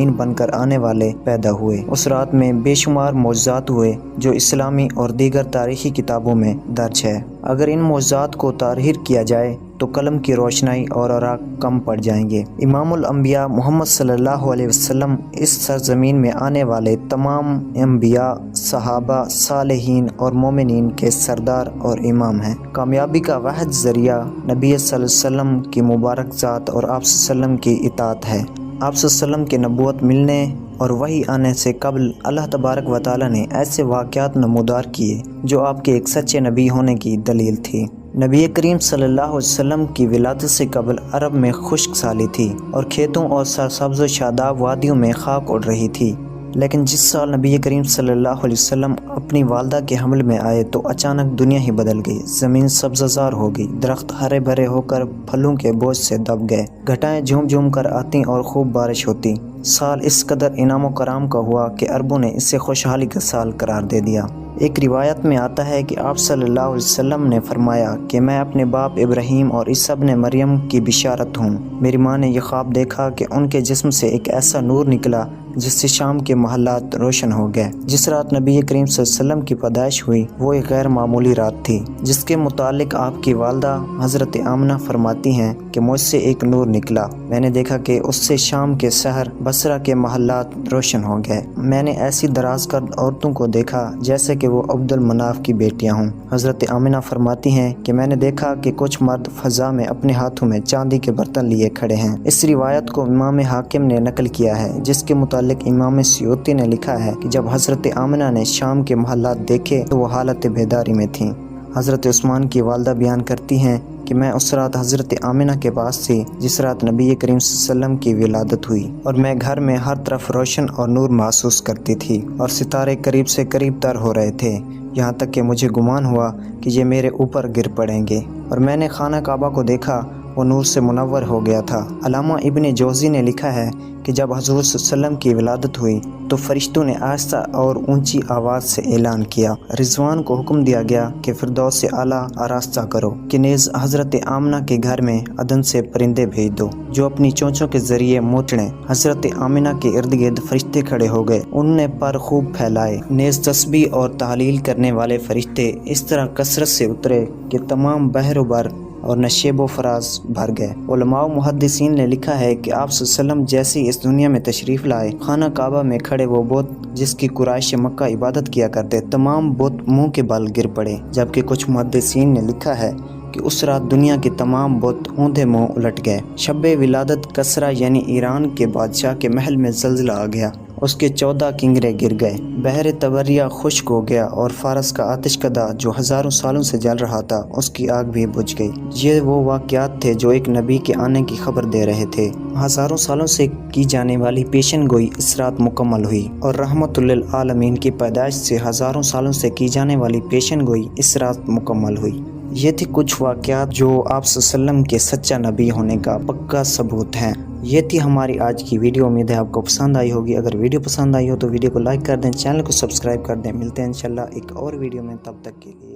بن کر آنے والے پیدا ہوئے۔ اس رات میں بے شمار معجزات ہوئے جو اسلامی اور دیگر تاریخی کتابوں میں درج ہے۔ اگر ان معجزات کو تحریر کیا جائے تو قلم کی روشنائی اور اوراق کم پڑ جائیں گے۔ امام الانبیاء محمد صلی اللہ علیہ وسلم اس سرزمین میں آنے والے تمام انبیاء، صحابہ، صالحین اور مومنین کے سردار اور امام ہیں۔ کامیابی کا واحد ذریعہ نبی صلی اللہ علیہ وسلم کی مبارک ذات اور آپ صلی اللہ علیہ وسلم کی اطاعت ہے۔ آپ صلی اللہ علیہ وسلم کے نبوت ملنے اور وحی آنے سے قبل اللہ تبارک و تعالی نے ایسے واقعات نمودار کیے جو آپ کے ایک سچے نبی ہونے کی دلیل تھی۔ نبی کریم صلی اللہ علیہ وسلم کی ولادت سے قبل عرب میں خشک سالی تھی اور کھیتوں اور سرسبز و شاداب وادیوں میں خاک اڑ رہی تھی، لیکن جس سال نبی کریم صلی اللہ علیہ وسلم اپنی والدہ کے حمل میں آئے تو اچانک دنیا ہی بدل گئی۔ زمین سبز زار ہو گئی، درخت ہرے بھرے ہو کر پھلوں کے بوجھ سے دب گئے، گھٹائیں جھوم جھوم کر آتی اور خوب بارش ہوتی۔ سال اس قدر انعام و کرام کا ہوا کہ عربوں نے اسے خوشحالی کا سال قرار دے دیا۔ ایک روایت میں آتا ہے کہ آپ صلی اللہ علیہ وسلم نے فرمایا کہ میں اپنے باپ ابراہیم اور عیسی ابن مریم کی بشارت ہوں۔ میری ماں نے یہ خواب دیکھا کہ ان کے جسم سے ایک ایسا نور نکلا جس سے شام کے محلات روشن ہو گئے۔ جس رات نبی کریم صلی اللہ علیہ وسلم کی پیدائش ہوئی وہ ایک غیر معمولی رات تھی، جس کے متعلق آپ کی والدہ حضرت آمنہ فرماتی ہیں کہ مجھ سے ایک نور نکلا، میں نے دیکھا کہ اس سے شام کے شہر بصرہ کے محلات روشن ہو گئے۔ میں نے ایسی دراز قد عورتوں کو دیکھا جیسے کہ وہ عبد المناف کی بیٹیاں ہوں۔ حضرت آمنہ فرماتی ہیں کہ میں نے دیکھا کہ کچھ مرد فضا میں اپنے ہاتھوں میں چاندی کے برتن لیے کھڑے ہیں۔ اس روایت کو امام حاکم نے نقل کیا ہے، جس کے متعلق امام سیوطی نے لکھا ہے کہ جب حضرت آمنہ نے شام کے محلات دیکھے تو وہ حالت بیداری میں تھیں۔ حضرت عثمان کی والدہ بیان کرتی ہیں کہ میں اس رات حضرت آمنہ کے پاس تھی جس رات نبی کریم صلی اللہ علیہ وسلم کی ولادت ہوئی، اور میں گھر میں ہر طرف روشن اور نور محسوس کرتی تھی اور ستارے قریب سے قریب تر ہو رہے تھے، یہاں تک کہ مجھے گمان ہوا کہ یہ میرے اوپر گر پڑیں گے، اور میں نے خانہ کعبہ کو دیکھا، وہ نور سے منور ہو گیا تھا۔ علامہ ابن جوزی نے لکھا ہے کہ جب حضور صلی اللہ علیہ وسلم کی ولادت ہوئی تو فرشتوں نے آہستہ اور اونچی آواز سے اعلان کیا، رضوان کو حکم دیا گیا کہ فردوس سے اعلیٰ آراستہ کرو، کہ نیز حضرت آمنہ کے گھر میں عدن سے پرندے بھیج دو جو اپنی چونچوں کے ذریعے موچڑیں۔ حضرت آمنہ کے ارد گرد فرشتے کھڑے ہو گئے، انہوں نے پر خوب پھیلائے، نیز تسبیح اور تحلیل کرنے والے فرشتے اس طرح کثرت سے اترے کہ تمام بحر و بر اور نشیب و فراز بھر گئے۔ علماء و محدثین نے لکھا ہے کہ آپ صلی اللہ علیہ وسلم جیسے اس دنیا میں تشریف لائے، خانہ کعبہ میں کھڑے وہ بت جس کی قریش مکہ عبادت کیا کرتے تمام بت منہ کے بل گر پڑے، جبکہ کچھ محدثین نے لکھا ہے کہ اس رات دنیا کے تمام بت اوندھے منہ الٹ گئے۔ شب ولادت کسریٰ یعنی ایران کے بادشاہ کے محل میں زلزلہ آ گیا، اس کے 14 کنگرے گر گئے، بحر تبریہ خشک ہو گیا اور فارس کا آتش کدہ جو ہزاروں سالوں سے جل رہا تھا اس کی آگ بھی بجھ گئی۔ یہ وہ واقعات تھے جو ایک نبی کے آنے کی خبر دے رہے تھے۔ ہزاروں سالوں سے کی جانے والی پیشن گوئی اس رات مکمل ہوئی، اور رحمت للعالمین کی پیدائش سے ہزاروں سالوں سے کی جانے والی پیشن گوئی اس رات مکمل ہوئی۔ یہ تھی کچھ واقعات جو آپ صلی اللہ علیہ وسلم کے سچا نبی ہونے کا پکا ثبوت ہیں۔ یہ تھی ہماری آج کی ویڈیو، امید ہے آپ کو پسند آئی ہوگی۔ اگر ویڈیو پسند آئی ہو تو ویڈیو کو لائک کر دیں، چینل کو سبسکرائب کر دیں۔ ملتے ہیں انشاءاللہ ایک اور ویڈیو میں، تب تک کے لیے